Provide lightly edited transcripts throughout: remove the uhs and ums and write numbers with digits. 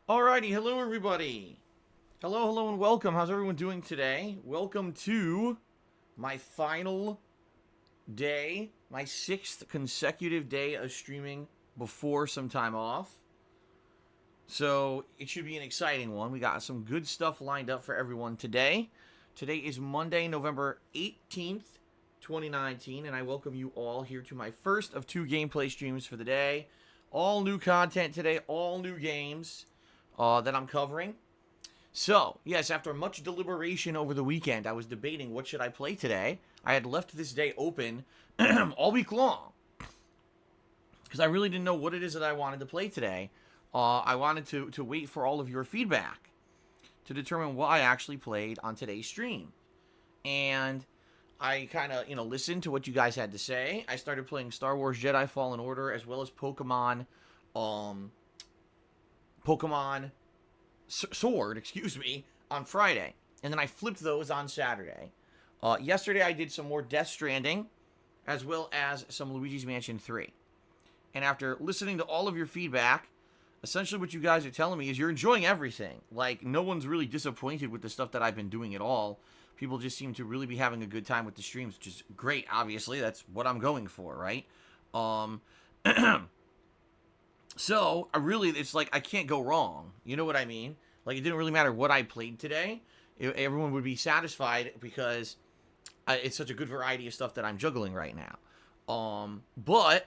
Alrighty, hello everybody. Hello, and welcome. How's everyone doing today? Welcome to my final day, my 6th consecutive day of streaming before some time off. So it should be an exciting one. We got some good stuff lined up for everyone today. Today is Monday, November 18th, 2019, and I welcome you all here to my first of 2 gameplay streams for the day. All new content today, all new games that I'm covering. So, yes, after much deliberation over the weekend, I was debating what should I play today. I had left this day open all week long because I really didn't know what it is that I wanted to play today. I wanted to wait for all of your feedback to determine what I actually played on today's stream. And I kind of, listened to what you guys had to say. I started playing Star Wars Jedi Fallen Order as well as Pokemon Sword, on Friday. And then I flipped those on Saturday. Yesterday I did some more Death Stranding as well as some Luigi's Mansion 3. And after listening to all of your feedback, essentially what you guys are telling me is you're enjoying everything. Like, no one's really disappointed with the stuff that I've been doing at all. People just seem to really be having a good time with the streams, which is great, obviously. That's what I'm going for, right? So, it's like I can't go wrong. You know what I mean? Like, it didn't really matter what I played today. Everyone would be satisfied because it's such a good variety of stuff that I'm juggling right now. But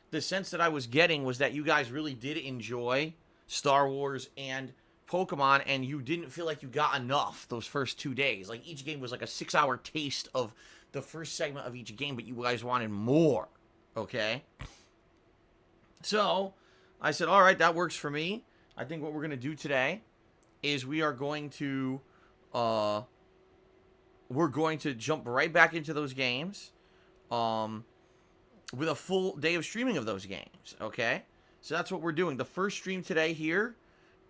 the sense that I was getting was that you guys really did enjoy Star Wars and Pokemon, and you didn't feel like you got enough those first 2 days. Like, each game was like a 6-hour taste of the first segment of each game, but you guys wanted more, okay? So, I said, all right, that works for me. I think what we're going to do today is we are going to, jump right back into those games, with a full day of streaming of those games, okay? So that's what we're doing. The first stream today here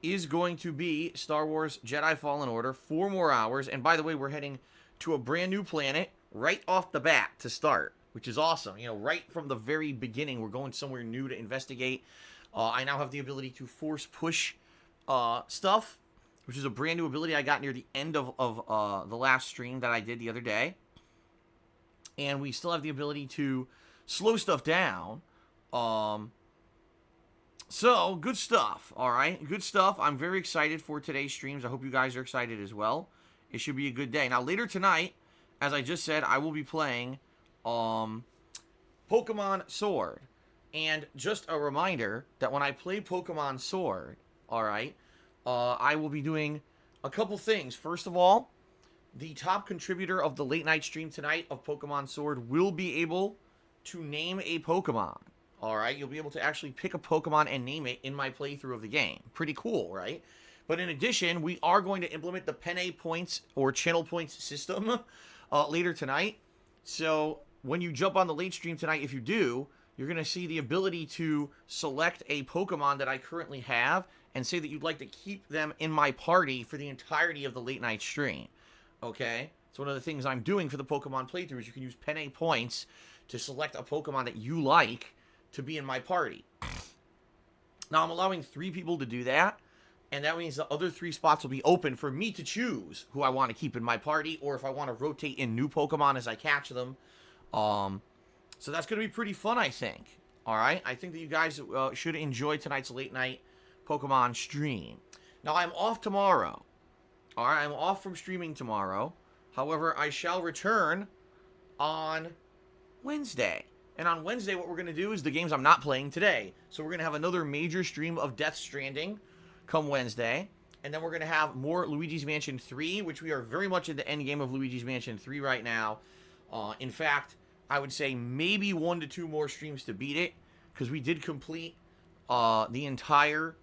is going to be Star Wars Jedi Fallen Order, 4 more hours. And by the way, we're heading to a brand new planet right off the bat to start, which is awesome. Right from the very beginning, we're going somewhere new to investigate. I now have the ability to force push stuff, which is a brand new ability I got near the end of the last stream that I did the other day. And we still have the ability to slow stuff down. So, good stuff, alright? Good stuff. I'm very excited for today's streams. I hope you guys are excited as well. It should be a good day. Now, later tonight, as I just said, I will be playing Pokemon Sword. And just a reminder that when I play Pokemon Sword, alright, I will be doing a couple things. First of all, the top contributor of the late night stream tonight of Pokemon Sword will be able to name a Pokemon. Alright, you'll be able to actually pick a Pokemon and name it in my playthrough of the game. Pretty cool, right? But in addition, we are going to implement the Penne points or channel points system later tonight. So when you jump on the late stream tonight, if you do, you're going to see the ability to select a Pokemon that I currently have and say that you'd like to keep them in my party for the entirety of the late night stream. Okay? So one of the things I'm doing for the Pokemon playthrough is you can use Penne points to select a Pokemon that you like to be in my party. Now, I'm allowing 3 people to do that, and that means the other 3 spots will be open for me to choose who I want to keep in my party, or if I want to rotate in new Pokemon as I catch them. So that's going to be pretty fun, I think. Alright? I think that you guys should enjoy tonight's late night Pokemon stream. Now, I'm off tomorrow. Alright? I'm off from streaming tomorrow. However, I shall return on Wednesday. And on Wednesday, what we're going to do is the games I'm not playing today. So we're going to have another major stream of Death Stranding come Wednesday. And then we're going to have more Luigi's Mansion 3, which we are very much in the end game of Luigi's Mansion 3 right now. In fact, I would say maybe 1 to 2 more streams to beat it. Because we did complete the entire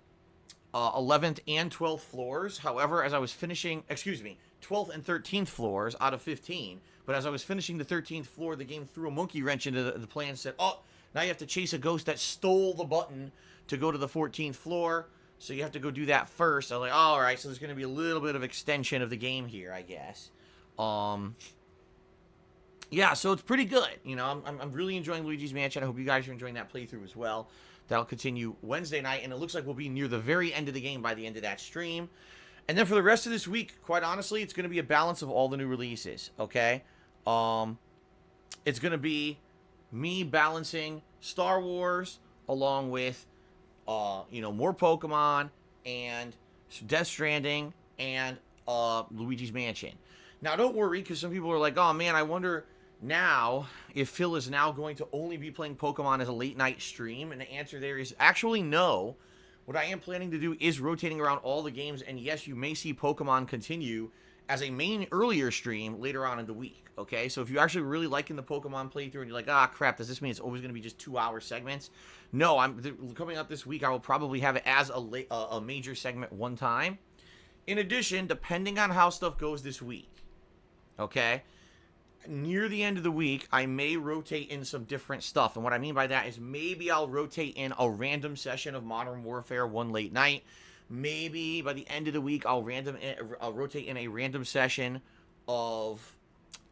11th and 12th floors. However, as I was finishing, 12th and 13th floors out of 15. But as I was finishing the 13th floor, the game threw a monkey wrench into the plan and said, oh, now you have to chase a ghost that stole the button to go to the 14th floor. So you have to go do that first. I was like, oh, all right, so there's going to be a little bit of extension of the game here, I guess. Yeah, so it's pretty good. I'm really enjoying Luigi's Mansion. I hope you guys are enjoying that playthrough as well. That'll continue Wednesday night, and it looks like we'll be near the very end of the game by the end of that stream. And then for the rest of this week, quite honestly, it's going to be a balance of all the new releases, okay? It's going to be me balancing Star Wars along with, more Pokemon and Death Stranding and Luigi's Mansion. Now, don't worry, because some people are like, oh, man, I wonder now if Phil is now going to only be playing Pokemon as a late-night stream. And the answer there is actually no. What I am planning to do is rotating around all the games, and yes, you may see Pokemon continue as a main earlier stream later on in the week, okay? So if you're actually really liking the Pokemon playthrough and you're like, ah, crap, does this mean it's always going to be just 2-hour segments? No, coming up this week, I will probably have it as a major segment one time. In addition, depending on how stuff goes this week, okay, near the end of the week, I may rotate in some different stuff. And what I mean by that is maybe I'll rotate in a random session of Modern Warfare one late night. Maybe by the end of the week, I'll rotate in a random session of,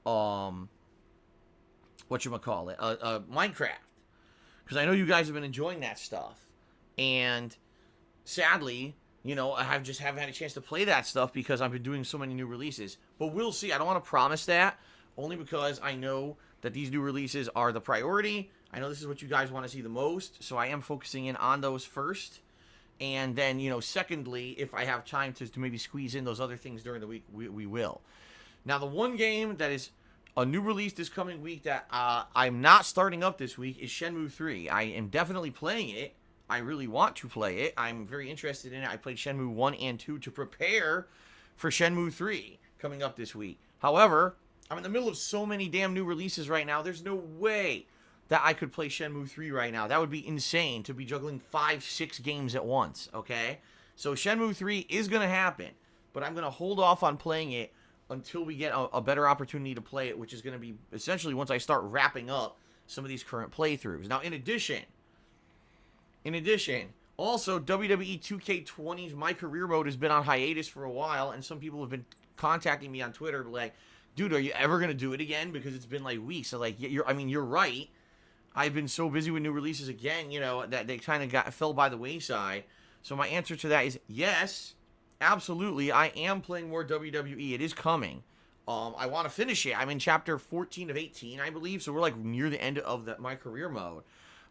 Minecraft. Because I know you guys have been enjoying that stuff. And sadly, I just haven't had a chance to play that stuff because I've been doing so many new releases. But we'll see. I don't want to promise that, only because I know that these new releases are the priority. I know this is what you guys want to see the most, so I am focusing in on those first. And then, secondly, if I have time to maybe squeeze in those other things during the week, we will. Now, the one game that is a new release this coming week that I'm not starting up this week is Shenmue 3. I am definitely playing it. I really want to play it. I'm very interested in it. I played Shenmue 1 and 2 to prepare for Shenmue 3 coming up this week. However, I'm in the middle of so many damn new releases right now. There's no way that I could play Shenmue 3 right now. That would be insane to be juggling 5-6 games at once, okay? So Shenmue 3 is going to happen, but I'm going to hold off on playing it until we get a better opportunity to play it, which is going to be essentially once I start wrapping up some of these current playthroughs. Now, in addition, also WWE 2K20's My Career Mode has been on hiatus for a while, and some people have been contacting me on Twitter like, dude, are you ever going to do it again? Because it's been like weeks. So, like, you're right. I've been so busy with new releases again, that they kind of fell by the wayside. So my answer to that is yes, absolutely. I am playing more WWE. It is coming. I want to finish it. I'm in chapter 14 of 18, I believe. So we're like near the end of my career mode.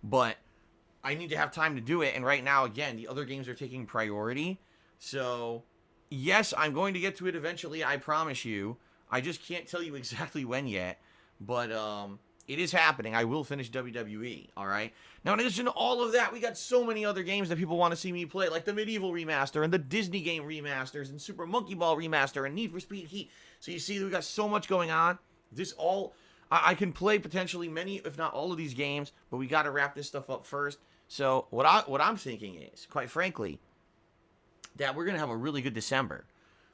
But I need to have time to do it. And right now, again, the other games are taking priority. So yes, I'm going to get to it eventually. I promise you. I just can't tell you exactly when yet. But, it is happening. I will finish WWE, all right? Now, in addition to all of that, we got so many other games that people want to see me play, like the Medieval Remaster and the Disney Game Remasters and Super Monkey Ball Remaster and Need for Speed Heat. So you see, we got so much going on. I can play potentially many, if not all of these games, but we got to wrap this stuff up first. So what I'm thinking is, quite frankly, that we're going to have a really good December.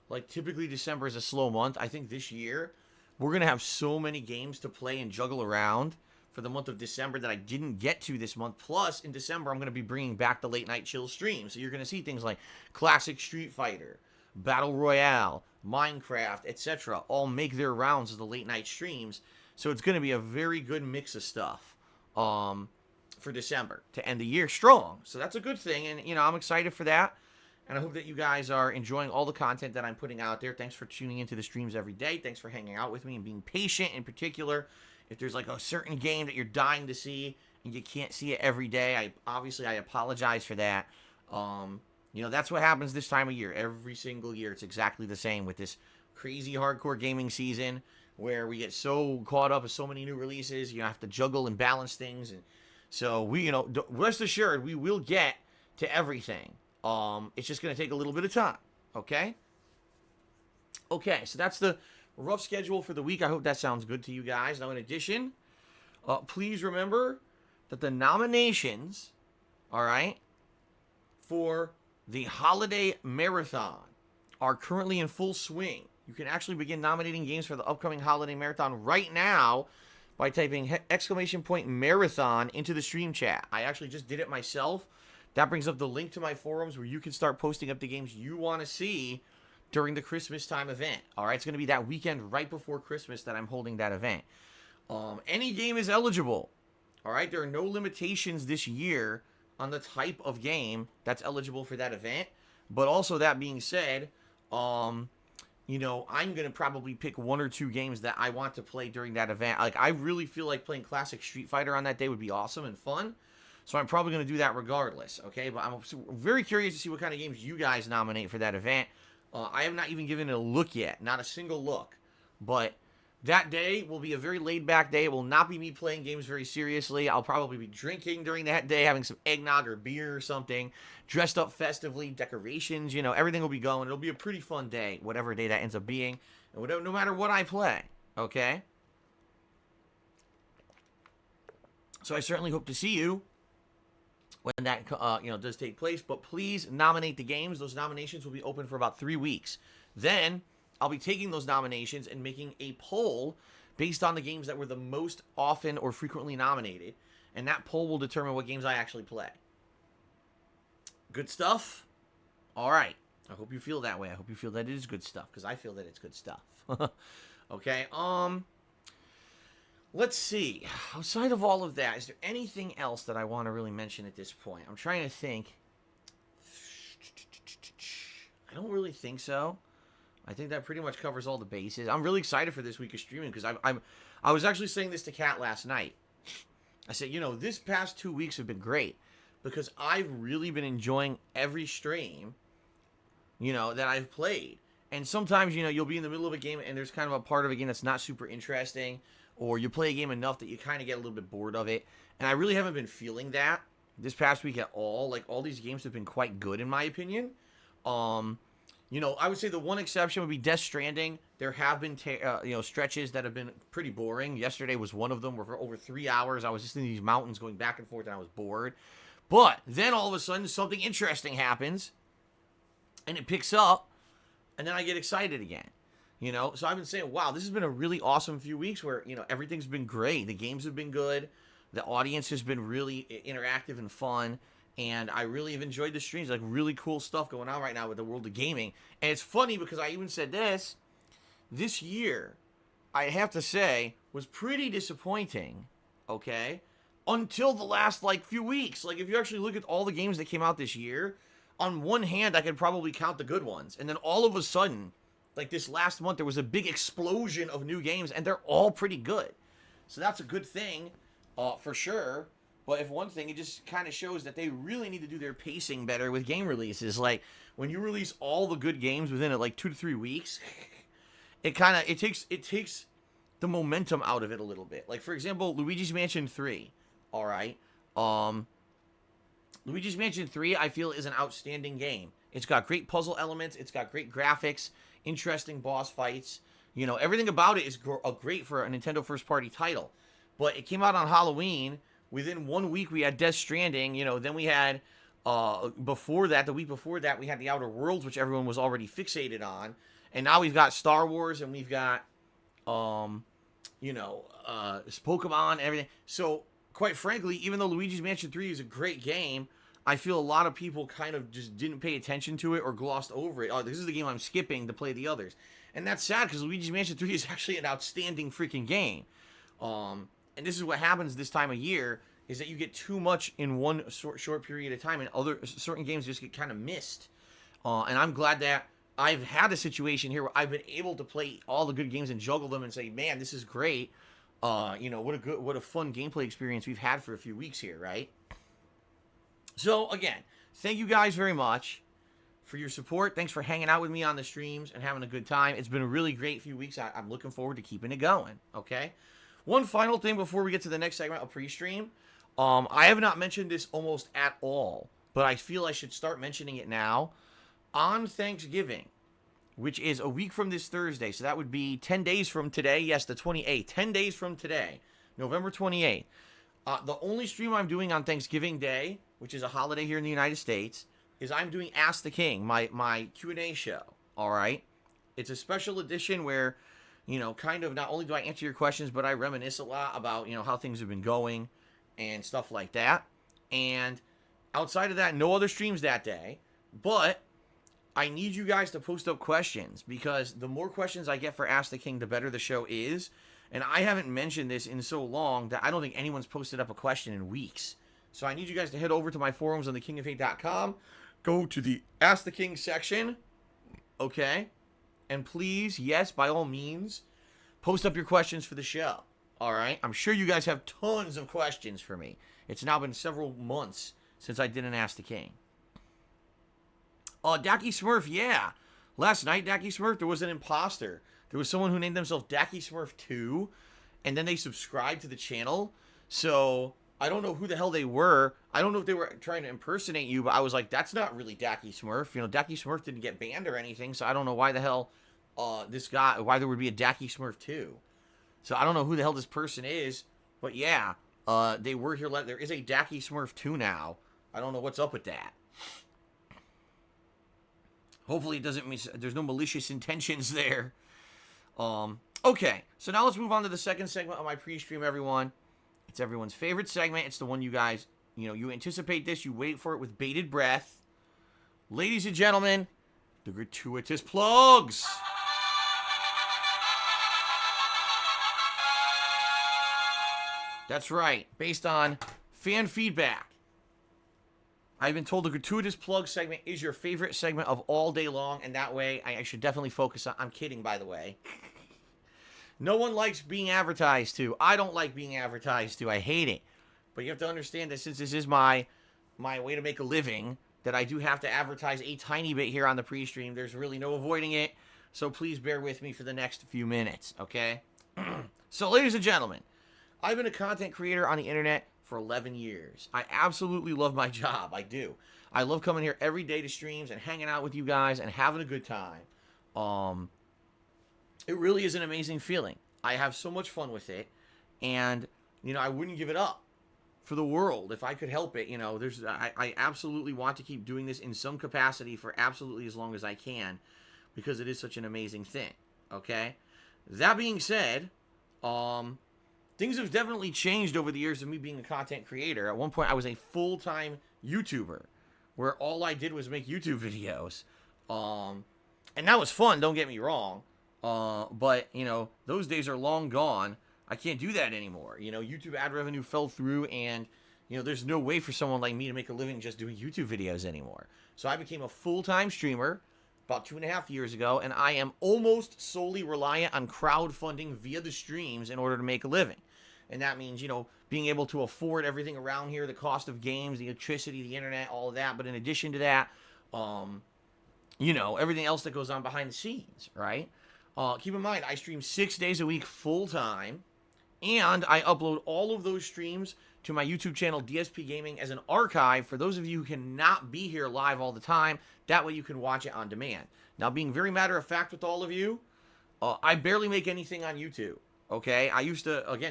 Like, typically December is a slow month. I think this year we're going to have so many games to play and juggle around for the month of December that I didn't get to this month. Plus, in December, I'm going to be bringing back the Late Night Chill stream. So you're going to see things like Classic Street Fighter, Battle Royale, Minecraft, etc. all make their rounds as the late night streams. So it's going to be a very good mix of stuff for December to end the year strong. So that's a good thing. And, I'm excited for that. And I hope that you guys are enjoying all the content that I'm putting out there. Thanks for tuning into the streams every day. Thanks for hanging out with me and being patient. In particular, if there's like a certain game that you're dying to see and you can't see it every day, I apologize for that. That's what happens this time of year. Every single year, it's exactly the same with this crazy hardcore gaming season where we get so caught up with so many new releases. You have to juggle and balance things. And so rest assured, we will get to everything. It's just going to take a little bit of time, okay? Okay, so that's the rough schedule for the week. I hope that sounds good to you guys. Now, in addition, please remember that the nominations, all right, for the Holiday Marathon are currently in full swing. You can actually begin nominating games for the upcoming Holiday Marathon right now by typing !marathon into the stream chat. I actually just did it myself. That brings up the link to my forums where you can start posting up the games you want to see during the Christmas time event. All right, it's going to be that weekend right before Christmas that I'm holding that event. Any game is eligible. All right, there are no limitations this year on the type of game that's eligible for that event. But also, that being said, you know, I'm going to probably pick 1 or 2 games that I want to play during that event. Like, I really feel like playing classic Street Fighter on that day would be awesome and fun. So I'm probably going to do that regardless, okay? But I'm very curious to see what kind of games you guys nominate for that event. I have not even given it a look yet. Not a single look. But that day will be a very laid-back day. It will not be me playing games very seriously. I'll probably be drinking during that day, having some eggnog or beer or something, dressed up festively, decorations, you know, everything will be going. It'll be a pretty fun day, whatever day that ends up being, and whatever, no matter what I play, okay? So I certainly hope to see you when that, you know, does take place. But please nominate the games. Those nominations will be open for about 3 weeks. Then I'll be taking those nominations and making a poll based on the games that were the most often or frequently nominated. And that poll will determine what games I actually play. Good stuff? All right. I hope you feel that way. I hope you feel that it is good stuff, because I feel that it's good stuff. Okay. Let's see. Outside of all of that, is there anything else that I want to really mention at this point? I'm trying to think. I don't really think so. I think that pretty much covers all the bases. I'm really excited for this week of streaming, because I was actually saying this to Kat last night. I said, you know, this past 2 weeks have been great, because I've really been enjoying every stream, you know, that I've played. And sometimes, you know, you'll be in the middle of a game and there's kind of a part of a game that's not super interesting, or you play a game enough that you kind of get a little bit bored of it. And I really haven't been feeling that this past week at all. Like, all these games have been quite good, in my opinion. You know, I would say the one exception would be Death Stranding. There have been, you know, stretches that have been pretty boring. Yesterday was one of them, where for over 3 hours I was just in these mountains going back and forth and I was bored. But then all of a sudden something interesting happens and it picks up, and then I get excited again. You know, so I've been saying, wow, this has been a really awesome few weeks where, you know, everything's been great. The games have been good. The audience has been really interactive and fun. And I really have enjoyed the streams. Like, really cool stuff going on right now with the world of gaming. And it's funny because I even said this year, I have to say, was pretty disappointing, okay? Until the last, like, few weeks. Like, if you actually look at all the games that came out this year, on one hand, I could probably count the good ones. And then all of a sudden, like this last month, there was a big explosion of new games, and they're all pretty good. So that's a good thing, for sure. But if one thing, it just kind of shows that they really need to do their pacing better with game releases. Like, when you release all the good games within like 2 to 3 weeks, it takes the momentum out of it a little bit. Like, for example, Luigi's Mansion 3. All right. Luigi's Mansion 3, I feel, is an outstanding game. It's got great puzzle elements. It's got great graphics, interesting boss fights. You know, everything about it is great for a Nintendo first-party title. But it came out on Halloween. Within 1 week, we had Death Stranding. You know, then we had, before that, the week before that, we had The Outer Worlds, which everyone was already fixated on. And now we've got Star Wars, and we've got, you know, Pokemon and everything. So, quite frankly, even though Luigi's Mansion 3 is a great game, I feel a lot of people kind of just didn't pay attention to it or glossed over it. Oh, this is the game I'm skipping to play the others. And that's sad, because Luigi's Mansion 3 is actually an outstanding freaking game. And this is what happens this time of year, is that you get too much in one short period of time, and certain games just get kind of missed. And I'm glad that I've had a situation here where I've been able to play all the good games and juggle them and say, man, this is great. You know, what a fun gameplay experience we've had for a few weeks here, right? So, again, thank you guys very much for your support. Thanks for hanging out with me on the streams and having a good time. It's been a really great few weeks. I'm looking forward to keeping it going, okay? One final thing before we get to the next segment of pre-stream. I have not mentioned this almost at all, but I feel I should start mentioning it now. On Thanksgiving, which is a week from this Thursday, so that would be 10 days from today. Yes, the 28th. 10 days from today, November 28th. The only stream I'm doing on Thanksgiving Day, which is a holiday here in the United States, is I'm doing Ask the King, my Q&A show, all right? It's a special edition where, you know, kind of not only do I answer your questions, but I reminisce a lot about, you know, how things have been going and stuff like that. And outside of that, no other streams that day, but I need you guys to post up questions, because the more questions I get for Ask the King, the better the show is. And I haven't mentioned this in so long that I don't think anyone's posted up a question in weeks. So I need you guys to head over to my forums on thekingofhate.com. Go to the Ask the King section. Okay? And please, yes, by all means, post up your questions for the show. All right? I'm sure you guys have tons of questions for me. It's now been several months since I did an Ask the King. Dacky Smurf, yeah. Last night, Dacky Smurf, there was an imposter. There was someone who named themselves Dacky Smurf 2, and then they subscribed to the channel. So I don't know who the hell they were. I don't know if they were trying to impersonate you, but I was like, that's not really Dacky Smurf. You know, Dacky Smurf didn't get banned or anything, so I don't know why the hell this guy, why there would be a Dacky Smurf 2. So I don't know who the hell this person is, but yeah, they were here. There is a Dacky Smurf 2 now. I don't know what's up with that. Hopefully it doesn't mean there's no malicious intentions there. Okay, so now let's move on to the second segment of my pre-stream, everyone. It's everyone's favorite segment. It's the one you guys, you anticipate this. You wait for it with bated breath. Ladies and gentlemen, the gratuitous plugs. That's right, based on fan feedback. I've been told the gratuitous plug segment is your favorite segment of all day long, and that way I should definitely focus on. I'm kidding, by the way. No one likes being advertised to. I don't like being advertised to. I hate it. But you have to understand that since this is my way to make a living, that I do have to advertise a tiny bit here on the pre-stream. There's really no avoiding it. So please bear with me for the next few minutes, okay? So, ladies and gentlemen, I've been a content creator on the internet for 11 years. I absolutely love my job. I do. I love coming here every day to streams and hanging out with you guys and having a good time. It really is an amazing feeling. I have so much fun with it, and I wouldn't give it up for the world if I could help it. I absolutely want to keep doing this in some capacity for absolutely as long as I can, because it is such an amazing thing. Okay? That being said, things have definitely changed over the years of me being a content creator. At one point, I was a full-time YouTuber, where all I did was make YouTube videos. And that was fun, don't get me wrong. But, those days are long gone. I can't do that anymore. YouTube ad revenue fell through, and, there's no way for someone like me to make a living just doing YouTube videos anymore. So I became a full-time streamer about 2.5 years ago, and I am almost solely reliant on crowdfunding via the streams in order to make a living. And that means, being able to afford everything around here, the cost of games, the electricity, the internet, all of that. But in addition to that, everything else that goes on behind the scenes, right? Keep in mind, I stream 6 days a week full-time, and I upload all of those streams to my YouTube channel, DSPGaming, as an archive for those of you who cannot be here live all the time. That way you can watch it on demand. Now, being very matter-of-fact with all of you, I barely make anything on YouTube. Okay,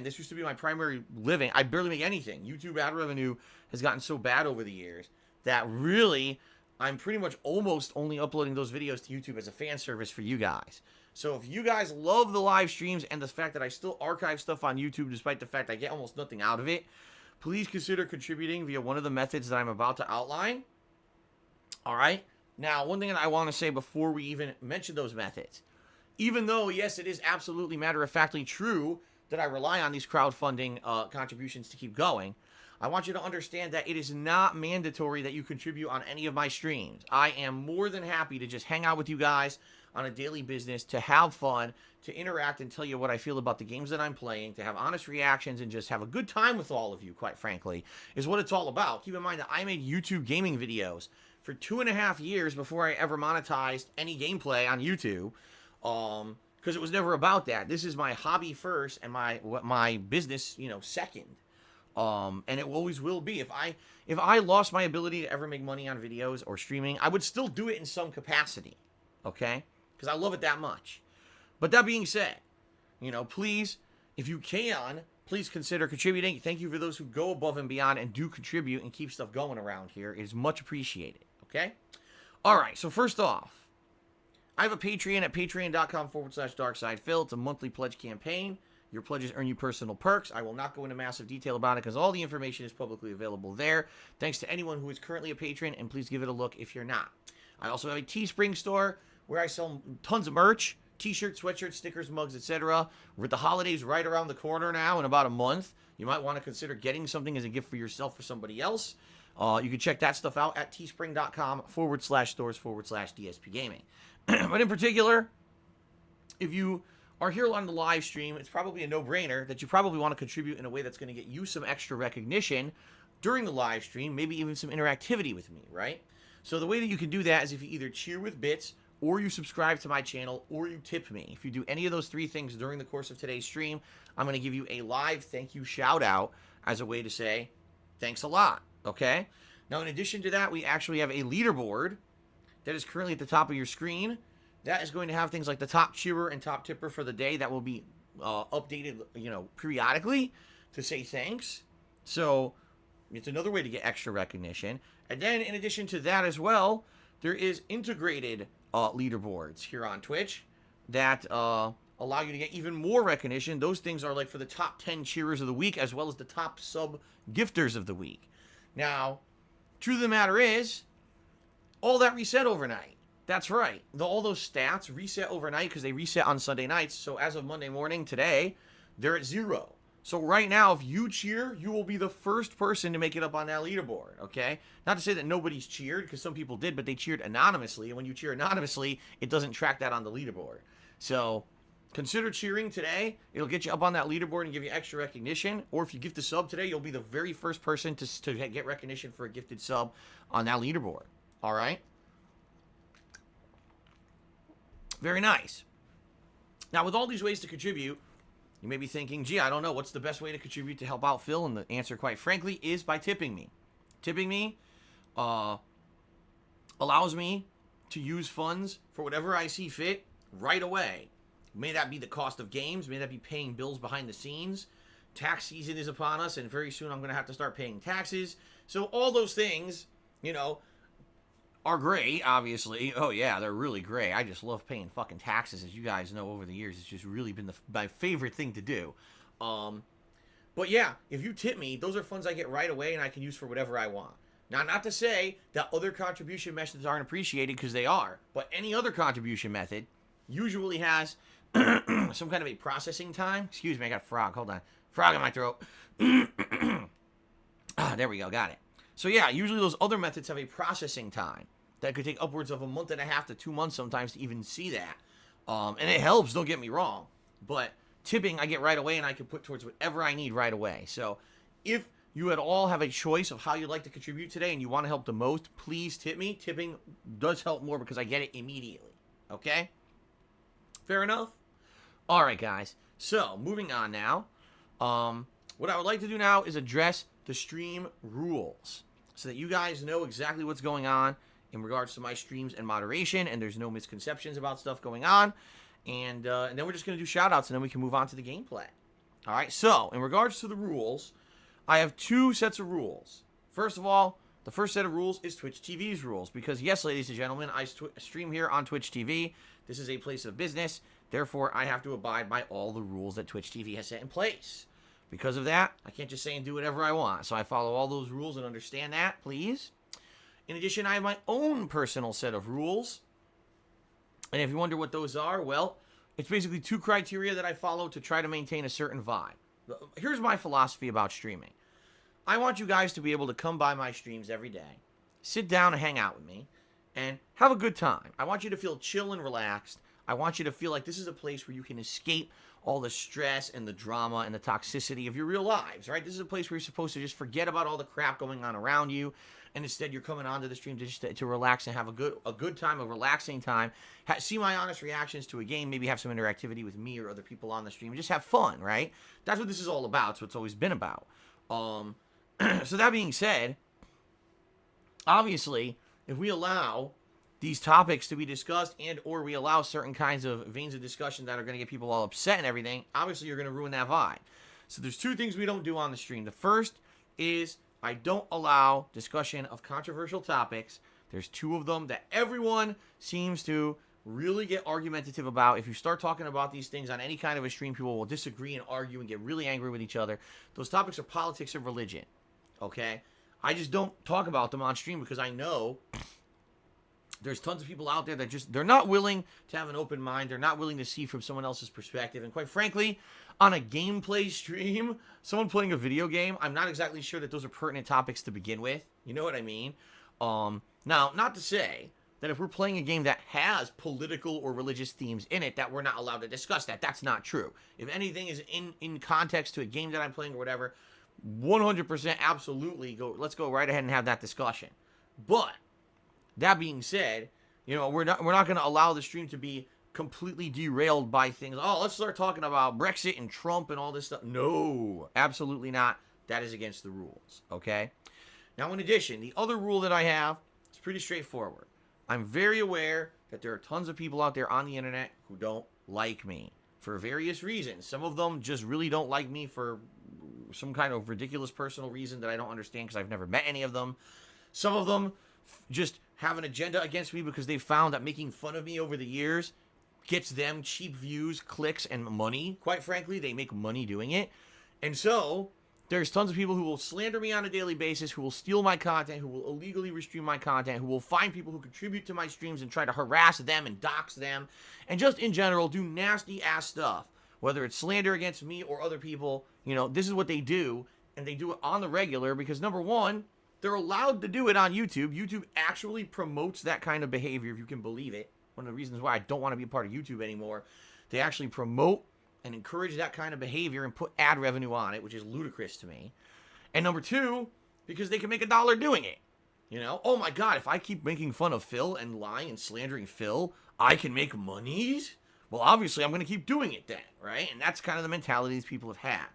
this used to be my primary living. I barely make anything. YouTube ad revenue has gotten so bad over the years that really, I'm pretty much almost only uploading those videos to YouTube as a fan service for you guys. So if you guys love the live streams and the fact that I still archive stuff on YouTube despite the fact I get almost nothing out of it, please consider contributing via one of the methods that I'm about to outline. All right? Now, one thing that I want to say before we even mention those methods, even though, yes, it is absolutely matter-of-factly true that I rely on these crowdfunding contributions to keep going, I want you to understand that it is not mandatory that you contribute on any of my streams. I am more than happy to just hang out with you guys on a daily business, to have fun, to interact and tell you what I feel about the games that I'm playing, to have honest reactions and just have a good time with all of you, quite frankly, is what it's all about. Keep in mind that I made YouTube gaming videos for 2.5 years before I ever monetized any gameplay on YouTube. Because it was never about that. This is my hobby first and my business, second. And it always will be. If I lost my ability to ever make money on videos or streaming, I would still do it in some capacity. Okay? Because I love it that much. But that being said, please, if you can, please consider contributing. Thank you for those who go above and beyond and do contribute and keep stuff going around here. It is much appreciated. Okay? All right. So first off, I have a Patreon at patreon.com/darksidephil. It's a monthly pledge campaign. Your pledges earn you personal perks. I will not go into massive detail about it because all the information is publicly available there. Thanks to anyone who is currently a patron, and please give it a look if you're not. I also have a Teespring store where I sell tons of merch, T-shirts, sweatshirts, stickers, mugs, etc. With the holidays right around the corner now in about a month, you might want to consider getting something as a gift for yourself or somebody else. You can check that stuff out at teespring.com/stores/DSPGaming. But in particular, if you are here on the live stream, it's probably a no-brainer that you probably want to contribute in a way that's going to get you some extra recognition during the live stream, maybe even some interactivity with me, right? So the way that you can do that is if you either cheer with bits, or you subscribe to my channel, or you tip me. If you do any of those three things during the course of today's stream, I'm going to give you a live thank you shout out as a way to say thanks a lot, okay? Now, in addition to that, we actually have a leaderboard that is currently at the top of your screen. That is going to have things like the top cheerer and top tipper for the day that will be updated, periodically to say thanks. So it's another way to get extra recognition. And then in addition to that as well, there is integrated leaderboards here on Twitch that allow you to get even more recognition. Those things are like for the top 10 cheerers of the week as well as the top sub gifters of the week. Now, truth of the matter is, all that reset overnight. That's right. All those stats reset overnight because they reset on Sunday nights. So as of Monday morning today, they're at 0. So right now, if you cheer, you will be the first person to make it up on that leaderboard, okay? Not to say that nobody's cheered, because some people did, but they cheered anonymously. And when you cheer anonymously, it doesn't track that on the leaderboard. So consider cheering today. It'll get you up on that leaderboard and give you extra recognition. Or if you gift a sub today, you'll be the very first person to get recognition for a gifted sub on that leaderboard, all right? Very nice. Now, with all these ways to contribute, you may be thinking, gee, I don't know, what's the best way to contribute to help out Phil? And the answer, quite frankly, is by tipping me. Tipping me allows me to use funds for whatever I see fit right away. May that be the cost of games. May that be paying bills behind the scenes. Tax season is upon us, and very soon I'm going to have to start paying taxes. So all those things, are great, obviously. Oh, yeah, they're really great. I just love paying fucking taxes. As you guys know, over the years, it's just really been my favorite thing to do. But, yeah, if you tip me, those are funds I get right away and I can use for whatever I want. Now, not to say that other contribution methods aren't appreciated, because they are. But any other contribution method usually has some kind of a processing time. Excuse me, I got a frog. Hold on. Frog in my throat. There we go. Got it. So, yeah, usually those other methods have a processing time that could take upwards of a month and a half to 2 months sometimes to even see that. And it helps, don't get me wrong. But tipping, I get right away, and I can put towards whatever I need right away. So if you at all have a choice of how you'd like to contribute today and you want to help the most, please tip me. Tipping does help more because I get it immediately. Okay? Fair enough? All right, guys. So, moving on now. What I would like to do now is address the stream rules so that you guys know exactly what's going on in regards to my streams and moderation, and there's no misconceptions about stuff going on. And then we're just going to do shout-outs, and then we can move on to the gameplay. All right, so in regards to the rules, I have 2 sets of rules. First of all, the first set of rules is Twitch TV's rules, because yes, ladies and gentlemen, I stream here on Twitch TV. This is a place of business. Therefore, I have to abide by all the rules that Twitch TV has set in place. Because of that, I can't just say and do whatever I want. So I follow all those rules and understand that, please. In addition, I have my own personal set of rules. And if you wonder what those are, well, it's basically 2 criteria that I follow to try to maintain a certain vibe. Here's my philosophy about streaming. I want you guys to be able to come by my streams every day, sit down and hang out with me, and have a good time. I want you to feel chill and relaxed. I want you to feel like this is a place where you can escape all the stress and the drama and the toxicity of your real lives, right? This is a place where you're supposed to just forget about all the crap going on around you, and instead you're coming onto the stream to relax and have a good time, a relaxing time. See my honest reactions to a game, maybe have some interactivity with me or other people on the stream, and just have fun, right? That's what this is all about. It's what it's always been about. So that being said, obviously, if we allow these topics to be discussed and or we allow certain kinds of veins of discussion that are going to get people all upset and everything, obviously you're going to ruin that vibe. So there's 2 things we don't do on the stream. The first is I don't allow discussion of controversial topics. There's 2 of them that everyone seems to really get argumentative about. If you start talking about these things on any kind of a stream, people will disagree and argue and get really angry with each other. Those topics are politics and religion, okay? I just don't talk about them on stream because I know There's tons of people out there that just, they're not willing to have an open mind. They're not willing to see from someone else's perspective. And quite frankly, on a gameplay stream, someone playing a video game, I'm not exactly sure that those are pertinent topics to begin with. You know what I mean? Now, not to say that if we're playing a game that has political or religious themes in it, that we're not allowed to discuss that. That's not true. If anything is in context to a game that I'm playing or whatever, 100% absolutely let's go right ahead and have that discussion. But that being said, you know, we're not going to allow the stream to be completely derailed by things. Oh, let's start talking about Brexit and Trump and all this stuff. No, absolutely not. That is against the rules, okay? Now, in addition, the other rule that I have is pretty straightforward. I'm very aware that there are tons of people out there on the internet who don't like me for various reasons. Some of them just really don't like me for some kind of ridiculous personal reason that I don't understand because I've never met any of them. Some of them just have an agenda against me because they've found that making fun of me over the years gets them cheap views, clicks, and money. Quite frankly, they make money doing it. And so there's tons of people who will slander me on a daily basis, who will steal my content, who will illegally restream my content, who will find people who contribute to my streams and try to harass them and dox them, and just in general do nasty ass stuff. Whether it's slander against me or other people, you know, this is what they do, and they do it on the regular because, number one, they're allowed to do it on YouTube. YouTube actually promotes that kind of behavior, if you can believe it. One of the reasons why I don't want to be a part of YouTube anymore. They actually promote and encourage that kind of behavior and put ad revenue on it, which is ludicrous to me. And number two, because they can make $1 doing it. You know, oh my God, if I keep making fun of Phil and lying and slandering Phil, I can make monies? Well, obviously, I'm going to keep doing it then, right? And that's kind of the mentality these people have had.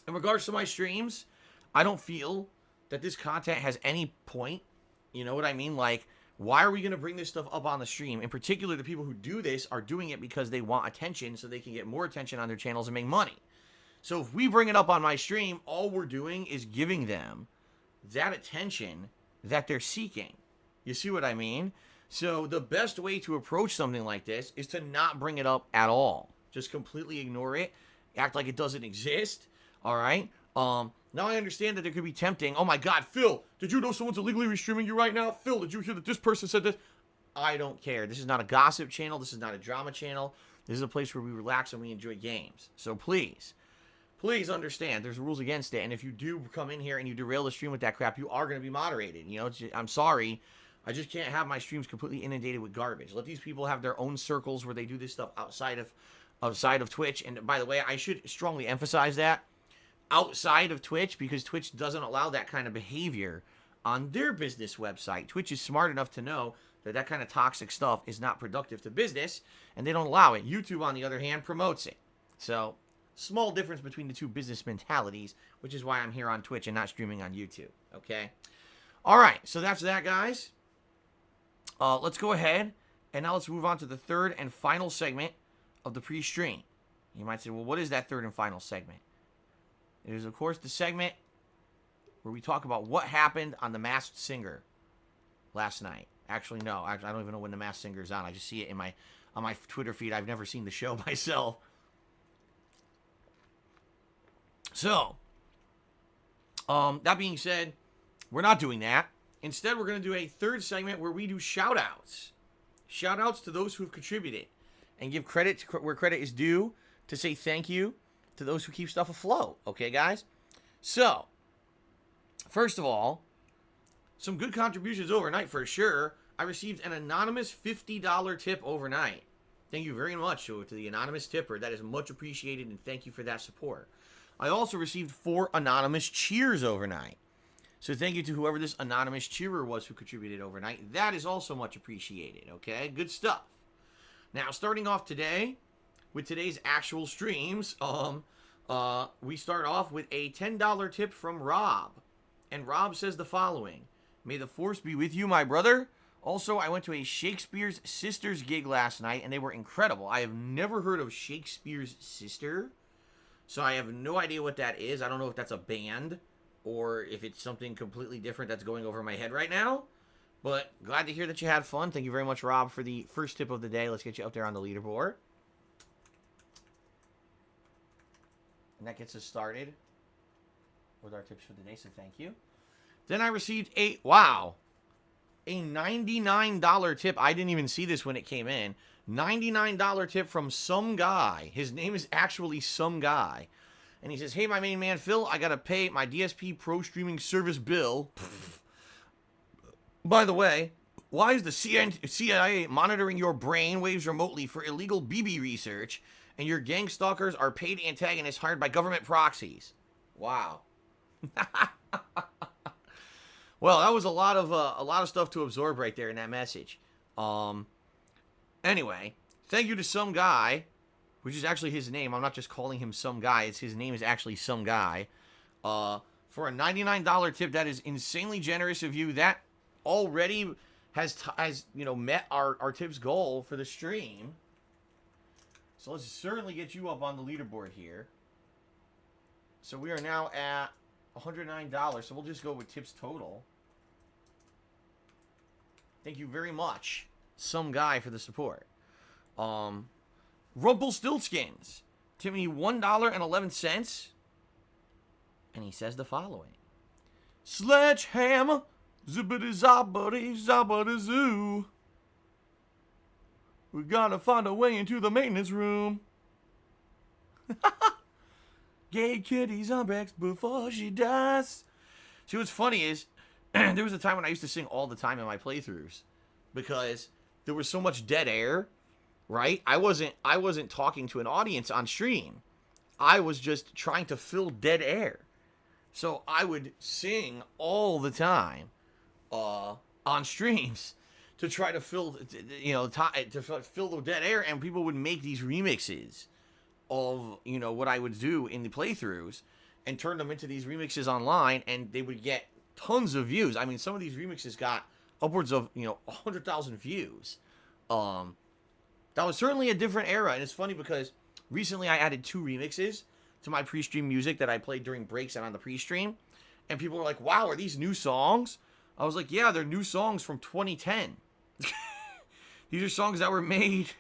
In regards to my streams, I don't feel that this content has any point. You know what I mean? Like, why are we going to bring this stuff up on the stream? In particular, the people who do this are doing it because they want attention so they can get more attention on their channels and make money. So if we bring it up on my stream, all we're doing is giving them that attention that they're seeking. You see what I mean? So the best way to approach something like this is to not bring it up at all. Just completely ignore it. Act like it doesn't exist. All right? Now I understand that there could be tempting. Oh my God, Phil, did you know someone's illegally restreaming you right now? Phil, did you hear that this person said this? I don't care. This is not a gossip channel. This is not a drama channel. This is a place where we relax and we enjoy games. So please understand there's rules against it. And if you do come in here and you derail the stream with that crap, you are going to be moderated. You know, I'm sorry. I just can't have my streams completely inundated with garbage. Let these people have their own circles where they do this stuff outside of Twitch. And by the way, I should strongly emphasize that. Outside of Twitch, because Twitch doesn't allow that kind of behavior on their business website. Twitch is smart enough to know that that kind of toxic stuff is not productive to business, and they don't allow it. YouTube, on the other hand, promotes it. So, small difference between the two business mentalities, which is why I'm here on Twitch and not streaming on YouTube, okay? All right, so that's that, guys. Let's go ahead, and now let's move on to the third and final segment of the pre-stream. You might say, well, what is that third and final segment? It is, of course, the segment where we talk about what happened on The Masked Singer last night. Actually, no. I don't even know when The Masked Singer is on. I just see it on my Twitter feed. I've never seen the show myself. So, that being said, we're not doing that. Instead, we're going to do a third segment where we do shout-outs. Shout-outs to those who have contributed. And give credit to where credit is due, to say thank you to those who keep stuff afloat. Okay, guys? So, first of all, some good contributions overnight for sure. I received an anonymous $50 tip overnight. Thank you very much to the anonymous tipper. That is much appreciated, and thank you for that support. I also received 4 anonymous cheers overnight. So thank you to whoever this anonymous cheerer was who contributed overnight. That is also much appreciated, okay? Good stuff. Now, starting off today, with today's actual streams, we start off with a $10 tip from Rob. And Rob says the following: "May the force be with you, my brother. Also, I went to a Shakespeare's Sisters gig last night, and they were incredible. I have never heard of Shakespeare's Sister, so I have no idea what that is. I don't know if that's a band or if it's something completely different that's going over my head right now. But glad to hear that you had fun. Thank you very much, Rob, for the first tip of the day. Let's get you up there on the leaderboard. And that gets us started with our tips for the day, so thank you. Then I received a... Wow. a $99 tip. I didn't even see this when it came in. $99 tip from some guy. His name is actually some guy. And he says, hey, my main man, Phil, I got to pay my DSP Pro streaming service bill. By the way, why is the CIA monitoring your brain waves remotely for illegal BB research, and your gang stalkers are paid antagonists hired by government proxies? Wow. Well, that was a lot of stuff to absorb right there in that message. Anyway, thank you to some guy, which is actually his name. I'm not just calling him some guy. His name is actually some guy. For a $99 tip, that is insanely generous of you. That already has met our tips goal for the stream. So let's certainly get you up on the leaderboard here. So we are now at $109. So we'll just go with tips total. Thank you very much, some guy, for the support. Rumpelstiltskins tipped me $1.11, and he says the following: Sledgehammer, zippity zoppity zoppity zoo. We gotta find a way into the maintenance room. Gay kitty's on Rex before she dies. See, what's funny is, there was a time when I used to sing all the time in my playthroughs, because there was so much dead air, right? I wasn't talking to an audience on stream. I was just trying to fill dead air. So I would sing all the time on streams to try to fill, to fill the dead air, and people would make these remixes of, what I would do in the playthroughs and turn them into these remixes online, and they would get tons of views. I mean, some of these remixes got upwards of, 100,000 views. That was certainly a different era, and it's funny because recently I added 2 remixes to my pre-stream music that I played during breaks and on the pre-stream, and people were like, wow, are these new songs? I was like, yeah, they're new songs from 2010. These are songs that were made,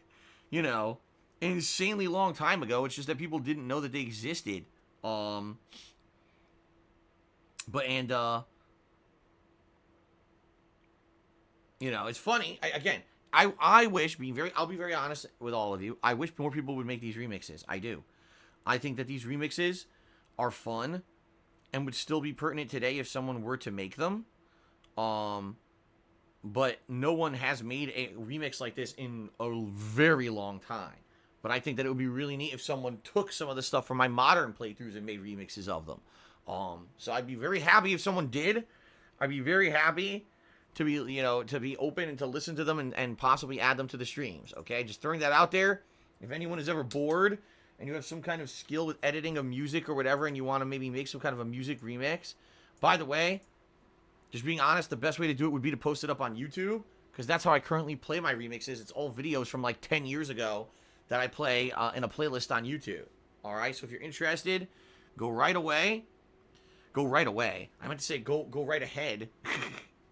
an insanely long time ago. It's just that people didn't know that they existed. It's funny. I wish, I'll be very honest with all of you, I wish more people would make these remixes. I do. I think that these remixes are fun and would still be pertinent today if someone were to make them. But no one has made a remix like this in a very long time. But I think that it would be really neat if someone took some of the stuff from my modern playthroughs and made remixes of them. So I'd be very happy if someone did. I'd be very happy to be open and to listen to them and possibly add them to the streams. Okay, just throwing that out there. If anyone is ever bored and you have some kind of skill with editing of music or whatever, and you want to maybe make some kind of a music remix, by the way, just being honest, the best way to do it would be to post it up on YouTube, because that's how I currently play my remixes. It's all videos from like 10 years ago that I play in a playlist on YouTube. All right, so if you're interested, go right away. Go right away. I meant to say go right ahead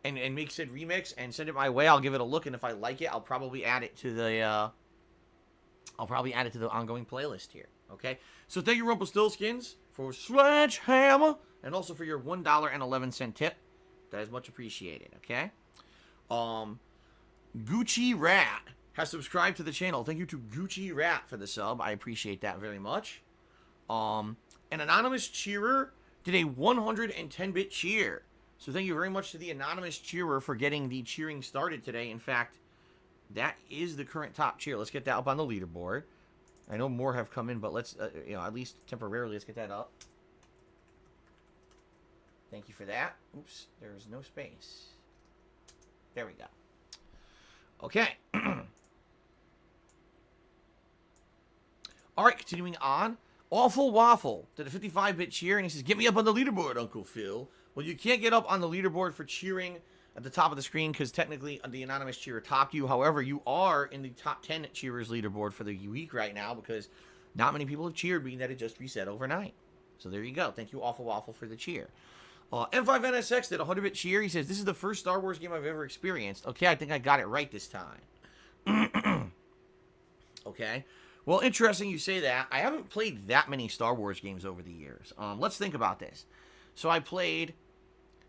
and make said remix and send it my way. I'll give it a look, and if I like it, I'll probably add it to the ongoing playlist here. Okay, so thank you, Rumpelstiltskins, for Sledgehammer, and also for your $1.11 tip. That is much appreciated. Okay. Gucci Rat has subscribed to the channel. Thank you to Gucci Rat for the sub. I appreciate that very much. An anonymous cheerer did a 110-bit cheer. So thank you very much to the anonymous cheerer for getting the cheering started today. In fact, that is the current top cheer. Let's get that up on the leaderboard. I know more have come in, but let's, at least temporarily, let's get that up. Thank you for that. Oops, there's no space. There we go. Okay. All right, continuing on. Awful Waffle did a 55-bit cheer, and he says, get me up on the leaderboard, Uncle Phil. Well, you can't get up on the leaderboard for cheering at the top of the screen because technically the anonymous cheerer topped you. However, you are in the top 10 cheerers leaderboard for the week right now because not many people have cheered, being that it just reset overnight. So there you go. Thank you, Awful Waffle, for the cheer. M5NSX did a 100-bit cheer. He says, this is the first Star Wars game I've ever experienced. Okay, I think I got it right this time. Okay. Well, interesting you say that. I haven't played that many Star Wars games over the years. Let's think about this. So I played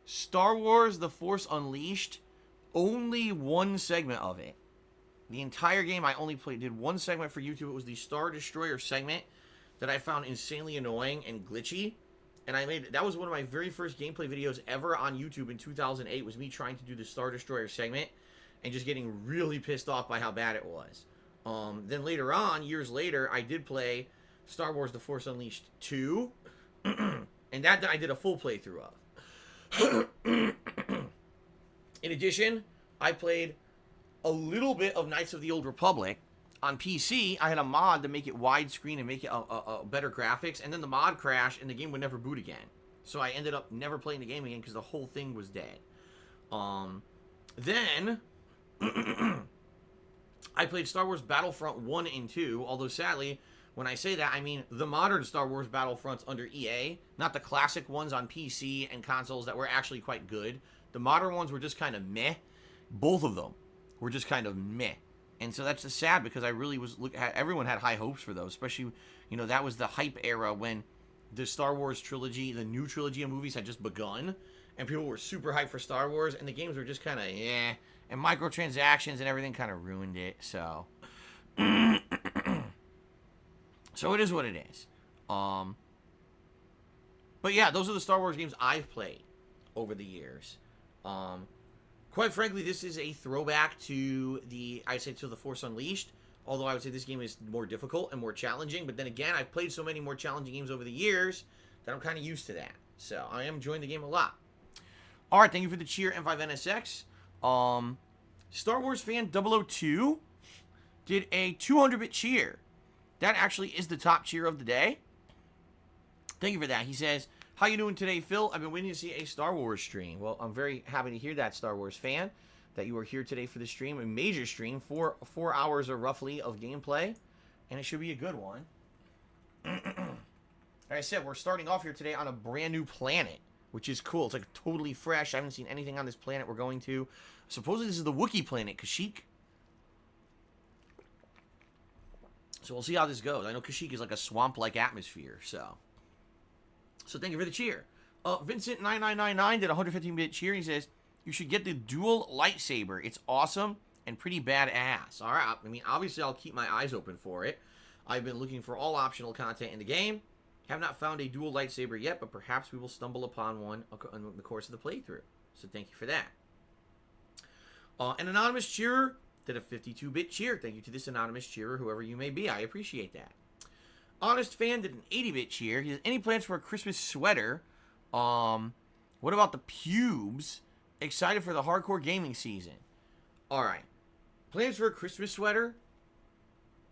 Star Wars The Force Unleashed only one segment of it. The entire game, I only did one segment for YouTube. It was the Star Destroyer segment that I found insanely annoying and glitchy. And that was one of my very first gameplay videos ever on YouTube in 2008, was me trying to do the Star Destroyer segment and just getting really pissed off by how bad it was. Then later on, years later, I did play Star Wars The Force Unleashed 2, and that I did a full playthrough of. In addition, I played a little bit of Knights of the Old Republic. On PC, I had a mod to make it widescreen and make it a better graphics, and then the mod crashed and the game would never boot again. So I ended up never playing the game again because the whole thing was dead. Then I played Star Wars Battlefront 1 and 2, although sadly, when I say that, I mean the modern Star Wars Battlefronts under EA, not the classic ones on PC and consoles that were actually quite good. The modern ones were just kind of meh. Both of them were just kind of meh. And so that's just sad, because I really everyone had high hopes for those, especially, you know, that was the hype era when the Star Wars trilogy, the new trilogy of movies had just begun, and people were super hyped for Star Wars, and the games were just kind of, eh, and microtransactions and everything kind of ruined it, so. So it is what it is. But yeah, those are the Star Wars games I've played over the years. Quite frankly, this is a throwback to the Force Unleashed, although I would say this game is more difficult and more challenging, but then again, I've played so many more challenging games over the years that I'm kind of used to that. So, I am enjoying the game a lot. Alright, thank you for the cheer, M5NSX. Star Wars fan 002 did a 200-bit cheer. That actually is the top cheer of the day. Thank you for that. He says, how you doing today, Phil? I've been waiting to see a Star Wars stream. Well, I'm very happy to hear that, Star Wars fan, that you are here today for the stream. A major stream, 4 hours or roughly of gameplay, and it should be a good one. Like I said, we're starting off here today on a brand new planet, which is cool. It's like totally fresh. I haven't seen anything on this planet we're going to. Supposedly this is the Wookiee planet, Kashyyyk. So we'll see how this goes. I know Kashyyyk is like a swamp-like atmosphere, so thank you for the cheer. Vincent9999 did a 115-bit cheer. He says, you should get the dual lightsaber. It's awesome and pretty badass. All right. I mean, obviously, I'll keep my eyes open for it. I've been looking for all optional content in the game. Have not found a dual lightsaber yet, but perhaps we will stumble upon one in the course of the playthrough. So thank you for that. An anonymous cheerer did a 52-bit cheer. Thank you to this anonymous cheerer, whoever you may be. I appreciate that. Honest Fan did an 80-bit cheer. He has any plans for a Christmas sweater? What about the pubes? Excited for the hardcore gaming season. Alright. Plans for a Christmas sweater?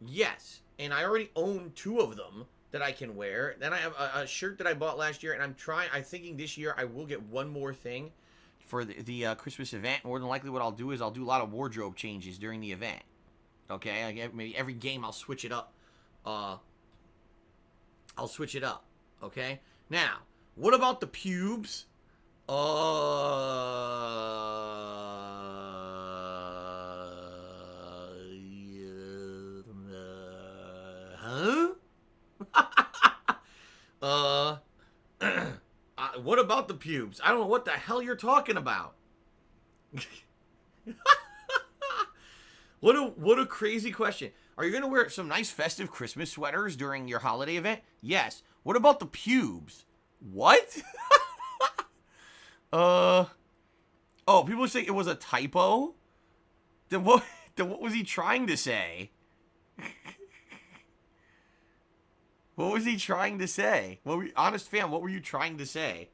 Yes. And I already own 2 of them that I can wear. Then I have a shirt that I bought last year, and I'm thinking this year I will get one more thing for the Christmas event. More than likely what I'll do is I'll do a lot of wardrobe changes during the event. Okay? Maybe every game I'll switch it up. I'll switch it up, okay? Now, what about the pubes? What about the pubes? I don't know what the hell you're talking about. What a crazy question. Are you going to wear some nice festive Christmas sweaters during your holiday event? Yes. What about the pubes? What? Oh, people are saying it was a typo? Then what was he trying to say? What was he trying to say? Honest Fan, what were you trying to say?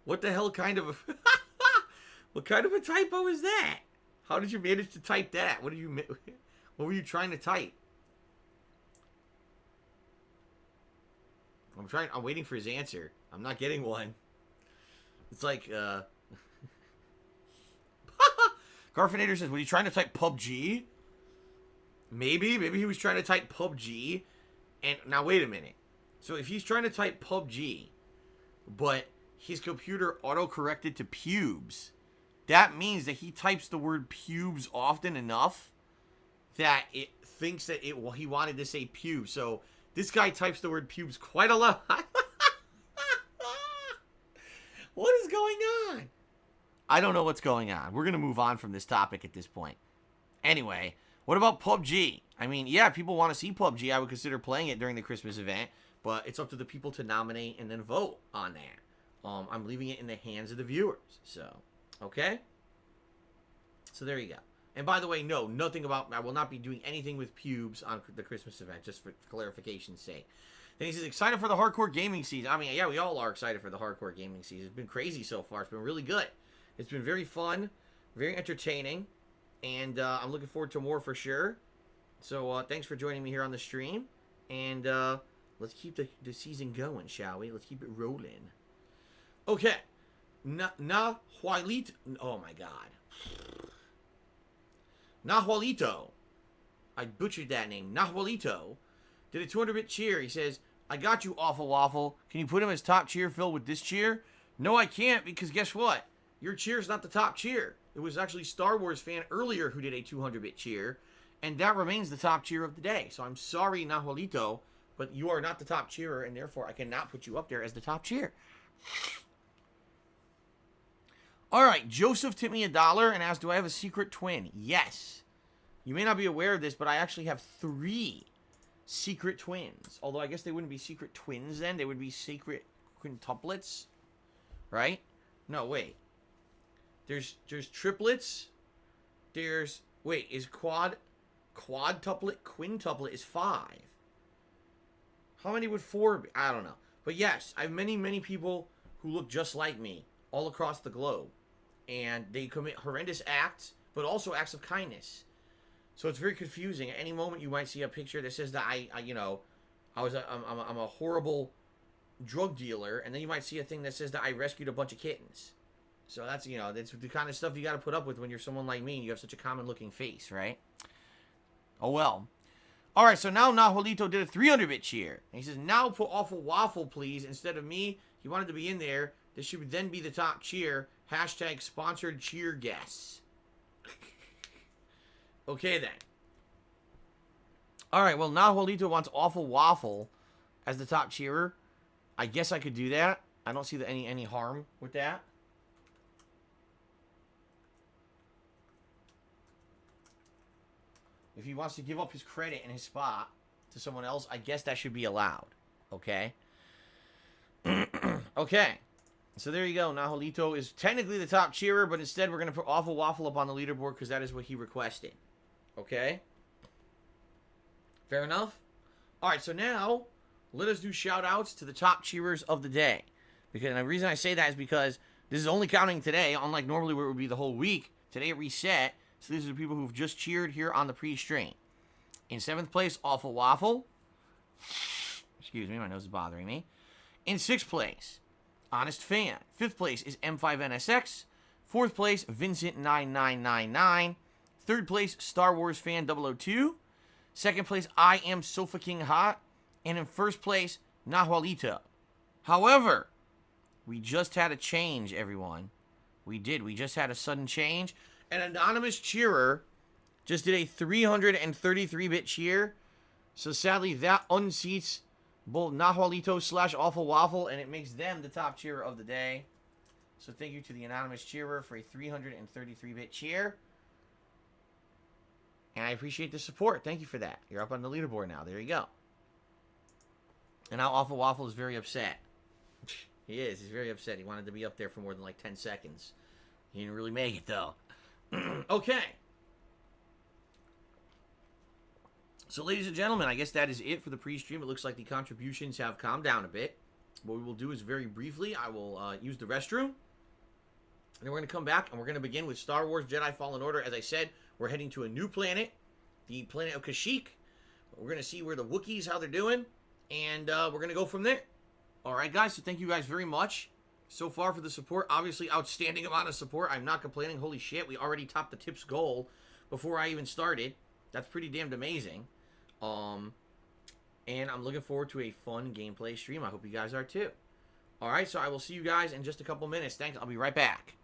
What the hell kind of what kind of a typo is that? How did you manage to type that? What were you trying to type? I'm waiting for his answer. I'm not getting one. It's like, Garfinator says, was he trying to type PUBG? Maybe he was trying to type PUBG. And now wait a minute. So if he's trying to type PUBG, but his computer auto-corrected to pubes, that means that he types the word pubes often enough that it thinks that he wanted to say pubes. So this guy types the word pubes quite a lot. What is going on? I don't know what's going on. We're going to move on from this topic at this point. Anyway, what about PUBG? I mean, yeah, people want to see PUBG. I would consider playing it during the Christmas event, but it's up to the people to nominate and then vote on that. I'm leaving it in the hands of the viewers. So, okay? So there you go. And by the way, no, nothing about, I will not be doing anything with pubes on the Christmas event, just for clarification's sake. Then he says, excited for the hardcore gaming season. I mean, yeah, we all are excited for the hardcore gaming season. It's been crazy so far. It's been really good. It's been very fun, very entertaining, and I'm looking forward to more for sure. So thanks for joining me here on the stream, and let's keep the season going, shall we? Let's keep it rolling. Okay. Nahualito. Oh, my God. Nahualito. I butchered that name. Nahualito did a 200-bit cheer. He says, I got you, Awful Waffle. Can you put him as top cheer filled with this cheer? No, I can't, because guess what? Your cheer's not the top cheer. It was actually Star Wars fan earlier who did a 200-bit cheer, and that remains the top cheer of the day. So I'm sorry, Nahualito, but you are not the top cheerer, and therefore I cannot put you up there as the top cheer. All right, Joseph tipped me $1 and asked, do I have a secret twin? Yes. You may not be aware of this, but I actually have 3 secret twins. Although I guess they wouldn't be secret twins then. They would be secret quintuplets. Right? No, wait. There's triplets. There's, wait, is quadtuplet, quintuplet is 5. How many would 4 be? I don't know. But yes, I have many people who look just like me all across the globe. And they commit horrendous acts, but also acts of kindness. So it's very confusing. At any moment, you might see a picture that says that I'm a horrible drug dealer, and then you might see a thing that says that I rescued a bunch of kittens. So that's the kind of stuff you got to put up with when you're someone like me and you have such a common-looking face, right? Oh well. All right, so now Nahualito did a 300-bit cheer. And he says, now put Awful Waffle, please, instead of me. He wanted to be in there. This should then be the top cheer. Hashtag sponsored cheer guests. Okay, then. All right, well, Nahualito wants Awful Waffle as the top cheerer. I guess I could do that. I don't see any harm with that. If he wants to give up his credit and his spot to someone else, I guess that should be allowed. Okay? Okay. So there you go. Nahualito is technically the top cheerer, but instead we're going to put Awful Waffle up on the leaderboard because that is what he requested. Okay? Fair enough? Alright, so now let us do shout-outs to the top cheerers of the day. Because the reason I say that is because this is only counting today, unlike normally where it would be the whole week. Today it reset. So these are the people who've just cheered here on the pre-stream. In 7th place, Awful Waffle. Excuse me, my nose is bothering me. In 6th place, Honest Fan. 5th place is M5NSX. 4th place, Vincent9999. 3rd place, Star Wars Fan 002. 2nd place, I Am Sofa King Hot. And in 1st place, Nahualito. However, we just had a change, everyone. We did. We just had a sudden change. An anonymous cheerer just did a 333-bit cheer. So sadly, that unseats both Nahualito / Awful Waffle, and it makes them the top cheerer of the day. So thank you to the anonymous cheerer for a 333-bit cheer. And I appreciate the support. Thank you for that. You're up on the leaderboard now. There you go. And now Awful Waffle is very upset. He is. He's very upset. He wanted to be up there for more than like 10 seconds. He didn't really make it, though. Okay. So, ladies and gentlemen, I guess that is it for the pre-stream. It looks like the contributions have calmed down a bit. What we will do is very briefly, I will use the restroom. And then we're going to come back, and we're going to begin with Star Wars Jedi Fallen Order. As I said, we're heading to a new planet, the planet of Kashyyyk. We're going to see where the Wookiees, how they're doing, and we're going to go from there. All right, guys, so thank you guys very much so far for the support. Obviously, outstanding amount of support. I'm not complaining. Holy shit, we already topped the tips goal before I even started. That's pretty damned amazing. And I'm looking forward to a fun gameplay stream. I hope you guys are too. All right, so I will see you guys in just a couple minutes. Thanks. I'll be right back.